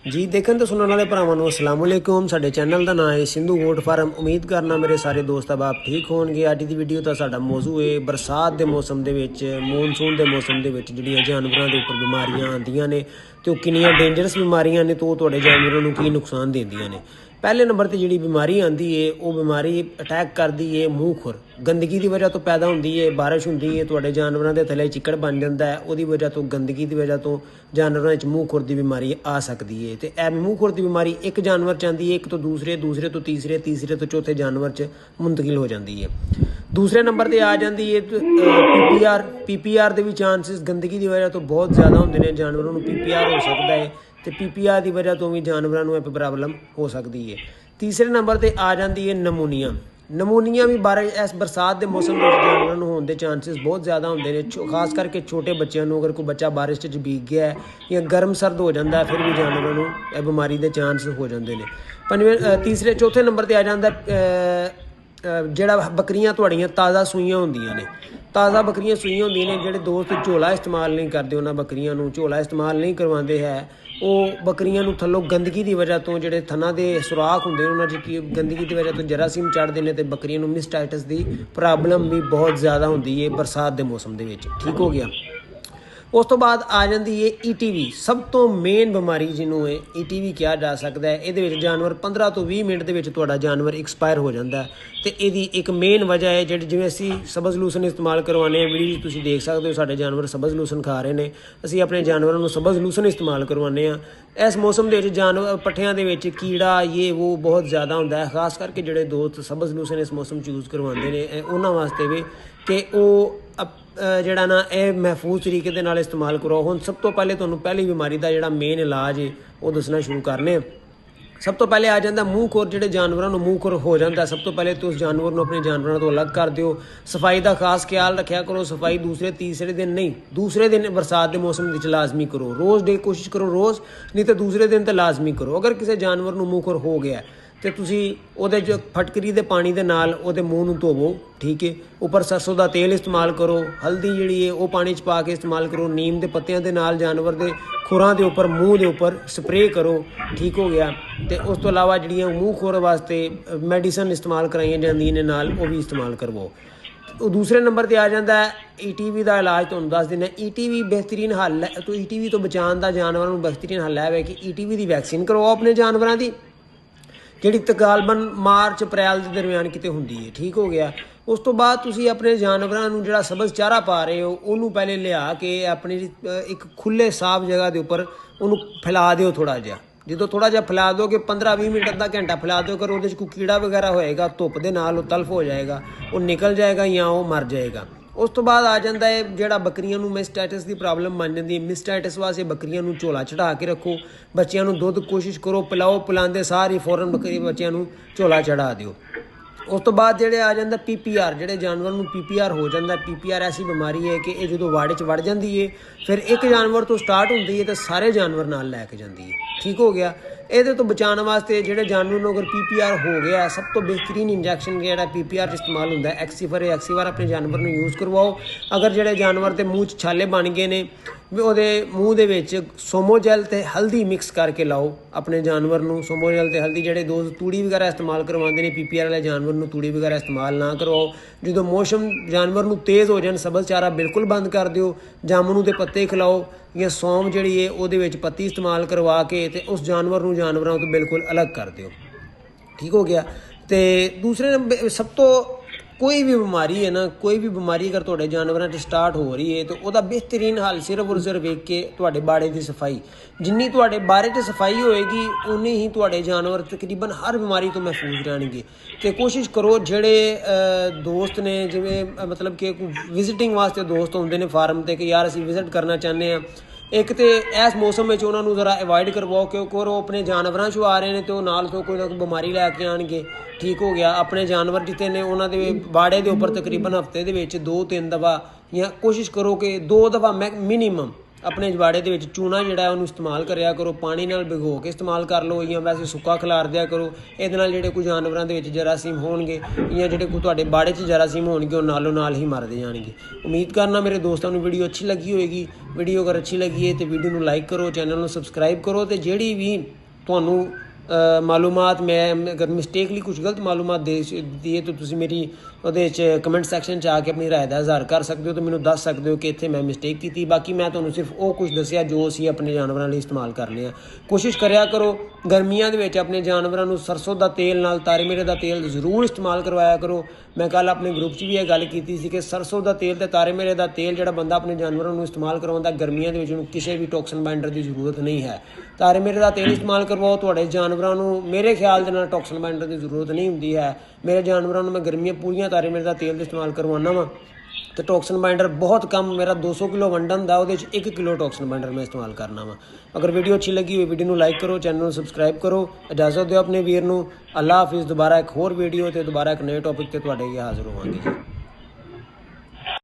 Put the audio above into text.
जी देखने तो सुनने वाले भरावां नूं अस्सलाम वालेकुम। साडे चैनल का नाम है सिंधु गोट फार्म। उम्मीद करना मेरे सारे दोस्त आप ठीक होणगे। अज की वीडियो का साडा मौजू है बरसात के मौसम के मॉनसून के मौसम के जिहड़ियां जानवरों के उपर बीमारियां आंदियां ने तो कितनियां डेंजरस बीमारियां ने तो तुहाडे जानवरों नूं की नुकसान देंदियां ने। पहले नंबर पर जी बीमारी आती है वो बीमारी अटैक करती है मूँह खुर। गंदगी की वजह तो पैदा होती है, बारिश होंगी है, तुहाडे जानवरों के थले चिक्कड़ बन जाता है, वो वजह तो गंदगी की वजह तो जानवरों मूँह खुर की बीमारी आ सकती है। तो यह मूँह खुर की बीमारी एक जानवर च आती है, एक तो दूसरे, दूसरे तो तीसरे, तीसरे तो चौथे जानवर च मुंतकिल हो जाती है। दूसरे नंबर पर आ जाती है PPR के भी चांसिस गंदगी की वजह तो बहुत ज़्यादा होंगे ने। जानवरों को PPR हो सकता है तो PPR की वजह तो भी जानवरों को प्रॉब्लम हो सकती है। तीसरे नंबर पर आ जाती है नमूनिया। नमूनिया भी इस बरसात के मौसम में जानवरों होने के चांसिस बहुत ज़्यादा होंगे ने, खास करके छोटे बच्चों को। अगर कोई बच्चा बारिश च भीग गया है या गर्म सर्द हो जाता है फिर भी जानवरों को बीमारी के चांस हो जाते हैं। पंजवें चौथे नंबर पर आ जाता जिहड़ा बकरियां तुहाड़ियां ताज़ा सूईयां होंदियां ने। ताज़ा बकरियां सूईयां होंदियां ने, जिहड़े दोस्त झोला इस्तेमाल नहीं करते उन्होंने बकरियां नूं झोला इस्तेमाल नहीं करवाते है, वो बकरियां नूं थल्लों गंदगी की वजह तो जिहड़े थना के सुराख होंदे उन्हां च गंदगी की वजह तो जरासीम चढ़ते हैं तो बकरियां नूं मिसटाइटिस की प्रॉब्लम भी बहुत ज़्यादा होंदी है बरसात के मौसम के विच। ठीक हो गया। उस तो बाद आ जाती है ETV। सब तो मेन बीमारी जिन्हों है ETV कहा जा सकता है। ये जानवर 15 तो 20 मिनट के तुहाडा जानवर एक्सपायर हो जाता है। तो यदी एक मेन वजह है जिवें असी सबज लूसन इस्तेमाल करवाने हैं। वीडियो तुसीं देख सकते हो साडे जानवर सबज लूसन खा रहे हैं, असी अपने जानवरों को सबज लूसन इस्तेमाल करवाने हैं। इस मौसम के जानवर पट्ठियां दे विच कीड़ा ये वो बहुत ज़्यादा होंदा है। खास करके जिहड़े दोस्त सबज लूसन इस मौसम यूज़ करवाते हैं उन्होंने वास्ते भी कि वो जिहड़ा ना यह महफूज तरीके दे नाल इस्तेमाल करो। हुण सब तो पहले तुहानूं पहली बीमारी का जिहड़ा मेन इलाज है वो दसना शुरू करने। सब तो पहले आ जाता मूँह खुर। जिहड़े जानवरों को मूँह खुर हो जाता सब तो पहले तो उस जानवर को अपने जानवरों तो अलग कर दिओ। सफाई का खास ख्याल रखा करो। सफाई दूसरे तीसरे दिन नहीं, दूसरे दिन बरसात के मौसम में लाजमी करो। रोज़ डे कोशिश करो रोज़, नहीं तो दूसरे दिन तो लाजमी करो। अगर किसी जानवर को मूँह खुर हो गया तो तुसी उहदे च फटकरी के पानी के नाल उहदे मूँह नूं धोवो। ठीक है। उपर सरसों का तेल इस्तेमाल करो, हल्दी जिहड़ी है वो पानी च पा के इस्तेमाल करो। नीम के पत्तियां के नाल जानवर के खुरां के उपर मूँह के उपर स्प्रे करो। ठीक हो गया। तो उस तो इलावा जिहड़ियां मूँह खुर वास्ते मैडिसन इस्तेमाल कराई जांदियां ने नाल वो भी इस्तेमाल करवो। दूसरे नंबर पर आ जाता है ETV का इलाज। तुहानूं दस दिंदे ETV बेहतरीन हल है। तो ETV तो बचाने का जानवरों को बेहतरीन हल है कि ETV की वैक्सीन करवाओ अपने जानवरों की, जिहड़ी तकरीबन मार्च अप्रैल के दरम्यान किते हुंदी है। ठीक हो गया। उस तो बाद तुसी अपने जानवरों को जिहड़ा सबज चारा पा रहे हो उन्होंने पहले लिया के अपनी एक खुले साफ जगह के उपर उन्होंने फैला दिओ। थोड़ा जिहा जो थोड़ा जिहा फैला दो कि 15-20 मिनट अद्धा घंटा फैला दो। अगर वो कोई कीड़ा वगैरह होएगा धुप के नाल तल्फ हो जाएगा, वो निकल जाएगा या वो मर जाएगा। उस तो बाद आ जाता है जिहड़ा बकरियां नूं मिसटाइटिस की प्रॉब्लम बन जाती है। मिसटाइटिस वास्ते बकरियां नूं झोला चढ़ा के रखो। बच्चों को दुध कोशिश करो पिलाओ, पिलाते सारी फौरन बकरी बच्चों को झोला चढ़ा दिओ। उस तो बाद जिहड़े आ जाता PPR। जिहड़े जानवर को PPR हो जाता। PPR ऐसी बीमारी है कि ये जो वाड़े च वड़ जाती है फिर एक जानवर तो स्टार्ट होती है तो सारे जानवर नाल लैके जाती है। ठीक हो गया। ये तो बचाने वास्ते जिहड़े जानवर को अगर PPR हो गया सब तो बेहतरीन इंजैक्शन जिहड़ा PPR इस्तेमाल होंदा है एक्सीफर अपने जानवर को यूज़ करवाओ। अगर जिहड़े जानवर के मूँह छाले बन गए ने ਉਹਦੇ मूँह ਦੇ ਵਿੱਚ सोमोजेल ਤੇ हल्दी मिक्स करके लाओ अपने जानवर ਨੂੰ। सोमोजेल ਤੇ हल्दी ਜਿਹੜੇ दोस्त तूड़ी वगैरह इस्तेमाल करवाते हैं PPR वाले जानवर ਨੂੰ तूड़ी वगैरह इस्तेमाल ना करवाओ। जो मौसम जानवर ਨੂੰ तेज़ हो जाए सबज चारा बिल्कुल बंद कर दिओ। जामुनू के पत्ते खिलाओ या सौंफ जिहड़ी है ਉਹਦੇ ਵਿੱਚ पत्ती इस्तेमाल करवा के ते उस जानवर ਨੂੰ जानवरों तो बिल्कुल अलग कर दिओ। ठीक हो गया। तो दूसरे नंबर सब तो कोई भी बीमारी है ना, कोई भी बीमारी अगर तुहाडे जानवरों से स्टार्ट हो रही है तो वह बेहतरीन हल सिर्फ और सिर्फ एक के तुहाडे बाड़े की सफाई। जिन्नी तुहाडे बारे च सफाई होएगी उन्नी ही तुहाडे जानवर तकरीबन हर बीमारी तो महफूज रहणगे। तो कोशिश करो जिहड़े दोस्त ने जिवें मतलब कि विजिटिंग वास्ते दोस्त आउंदे ने फार्म ते कि यार असीं विजिट करना चाहते हैं, एक तो इस मौसम में उन्होंने जरा अवॉइड करवाओ क्योंकि वो अपने जानवरों चो आ रहे हैं तो नाल तो कोई ना कोई बीमारी लैके आएंगे। ठीक हो गया। अपने जानवर जितने ने उन्होंने बाड़े के उपर तकरीबन हफ्ते के 2-3 दफ़ा या कोशिश करो कि 2 दफ़ा मिनीमम ਆਪਣੇ ਜਵਾੜੇ ਦੇ ਵਿੱਚ ਚੂਨਾ ਜਿਹੜਾ ਉਹਨੂੰ ਇਸਤੇਮਾਲ ਕਰਿਆ ਕਰੋ, ਪਾਣੀ ਨਾਲ ਭਿਗੋ ਕੇ ਇਸਤੇਮਾਲ ਕਰ ਲਓ ਜਾਂ ਵੈਸੇ ਸੁੱਕਾ ਖਿਲਾਰ ਦਿਆ ਕਰੋ। ਇਹਦੇ ਨਾਲ ਜਿਹੜੇ ਕੋਈ ਜਾਨਵਰਾਂ ਦੇ ਵਿੱਚ ਜਰਾਸੀਮ ਹੋਣਗੇ ਜਾਂ ਜਿਹੜੇ ਕੋਈ ਤੁਹਾਡੇ ਬਾੜੇ 'ਚ ਜਰਾਸੀਮ ਹੋਣਗੇ ਉਹ ਨਾਲੋਂ ਨਾਲ ਹੀ ਮਰਦੇ ਜਾਣਗੇ। ਉਮੀਦ ਕਰਨਾ ਮੇਰੇ ਦੋਸਤਾਂ ਨੂੰ ਵੀਡੀਓ ਅੱਛੀ ਲੱਗੀ ਹੋਏਗੀ। ਵੀਡੀਓ ਅਗਰ ਅੱਛੀ ਲੱਗੀ ਹੈ ਤਾਂ ਵੀਡੀਓ ਨੂੰ ਲਾਈਕ ਕਰੋ, ਚੈਨਲ ਨੂੰ ਸਬਸਕ੍ਰਾਈਬ ਕਰੋ ਤੇ ਜਿਹੜੀ ਵੀ ਤੁਹਾਨੂੰ ਮਾਲੂਮਾਤ ਮੈਂ ਅਗਰ ਮਿਸਟੇਕਲੀ ਕੁਝ ਗਲਤ ਮਾਲੂਮਾਤ ਦੇ ਦਿੱਤੀ ਹੈ ਤਾਂ ਤੁਸੀਂ ਮੇਰੀ ਉਹਦੇ 'ਚ ਕਮੈਂਟ ਸੈਕਸ਼ਨ 'ਚ ਆ ਕੇ ਆਪਣੀ ਰਾਏ ਦਾ ਇਜ਼ਹਾਰ ਕਰ ਸਕਦੇ ਹੋ ਤੇ ਮੈਨੂੰ ਦੱਸ ਸਕਦੇ ਹੋ ਕਿ ਇੱਥੇ ਮੈਂ ਮਿਸਟੇਕ ਕੀਤੀ। ਬਾਕੀ ਮੈਂ ਤੁਹਾਨੂੰ ਸਿਰਫ ਉਹ ਕੁਝ ਦੱਸਿਆ ਜੋ ਅਸੀਂ ਆਪਣੇ ਜਾਨਵਰਾਂ ਲਈ ਇਸਤੇਮਾਲ ਕਰਨੇ ਆ। ਕੋਸ਼ਿਸ਼ ਕਰਿਆ ਕਰੋ ਗਰਮੀਆਂ ਦੇ ਵਿੱਚ ਆਪਣੇ ਜਾਨਵਰਾਂ ਨੂੰ ਸਰਸੋਂ ਦਾ ਤੇਲ ਨਾਲ ਤਾਰੇ ਮੇਰੇ ਦਾ ਤੇਲ ਜ਼ਰੂਰ ਇਸਤੇਮਾਲ ਕਰਵਾਇਆ ਕਰੋ। ਮੈਂ ਕੱਲ੍ਹ ਆਪਣੇ ਗਰੁੱਪ 'ਚ ਵੀ ਇਹ ਗੱਲ ਕੀਤੀ ਸੀ ਕਿ ਸਰਸੋਂ ਦਾ ਤੇਲ ਅਤੇ ਤਾਰੇ ਮੇਰੇ ਦਾ ਤੇਲ ਜਿਹੜਾ ਬੰਦਾ ਆਪਣੇ ਜਾਨਵਰਾਂ ਨੂੰ ਇਸਤੇਮਾਲ ਕਰਵਾਉਂਦਾ ਗਰਮੀਆਂ ਦੇ ਵਿੱਚ ਉਹਨੂੰ ਕਿਸੇ ਵੀ ਟੌਕਸਨ ਬਾਈਂਡਰ ਦੀ ਜ਼ਰੂਰਤ ਨਹੀਂ ਹੈ। ਤਾਰੇ ਮੇਰੇ ਦਾ ਤੇਲ ਇਸਤੇਮਾਲ ਕਰਵਾਓ, ਤੁਹਾਡੇ ਜਾਨਵਰਾਂ ਨੂੰ ਮੇਰੇ ਖਿਆਲ ਦੇ ਨਾਲ ਟੌਕਸਨ ਬਾਈਂਡਰ ਦੀ ਜ਼ਰੂਰਤ ਨਹੀਂ ਹੁੰਦੀ ਹੈ। ਮੇਰੇ ਜਾਨਵਰਾਂ ਨੂੰ ਮੈਂ ਗਰਮੀਆਂ ਪੂਰੀਆਂ ਤਾਰੇ ਮੇਰੇ ਦਾ ਤੇਲ ਦਾ ਇਸਤੇਮਾਲ ਕਰਵਾਉਣਾ ਵਾ ਤੇ ਟੌਕਸਨ ਬਾਈਂਡਰ ਬਹੁਤ ਕਮ, ਮੇਰਾ 200 ਕਿਲੋ ਵੰਡਣ ਦਾ ਉਹਦੇ 'ਚ 1 ਕਿਲੋ ਟੌਕਸਨ ਬਾਈਂਡਰ ਮੈਂ ਇਸਤੇਮਾਲ ਕਰਨਾ ਵਾ। ਅਗਰ ਵੀਡੀਓ ਅੱਛੀ ਲੱਗੀ ਹੋਈ ਵੀਡੀਓ ਨੂੰ ਲਾਈਕ ਕਰੋ, ਚੈਨਲ ਨੂੰ ਸਬਸਕ੍ਰਾਈਬ ਕਰੋ। ਇਜਾਜ਼ਤ ਦਿਓ ਆਪਣੇ ਵੀਰ ਨੂੰ। ਅੱਲਾ ਹਾਫਿਜ਼। ਦੁਬਾਰਾ ਇੱਕ ਹੋਰ ਵੀਡੀਓ ਤੇ ਦੁਬਾਰਾ ਇੱਕ ਨਵੇਂ ਟੌਪਿਕ ਤੇ ਤੁਹਾਡੇ ਅੱਗੇ ਹਾਜ਼ਰ ਹੋਵਾਂਗੇ ਜੀ।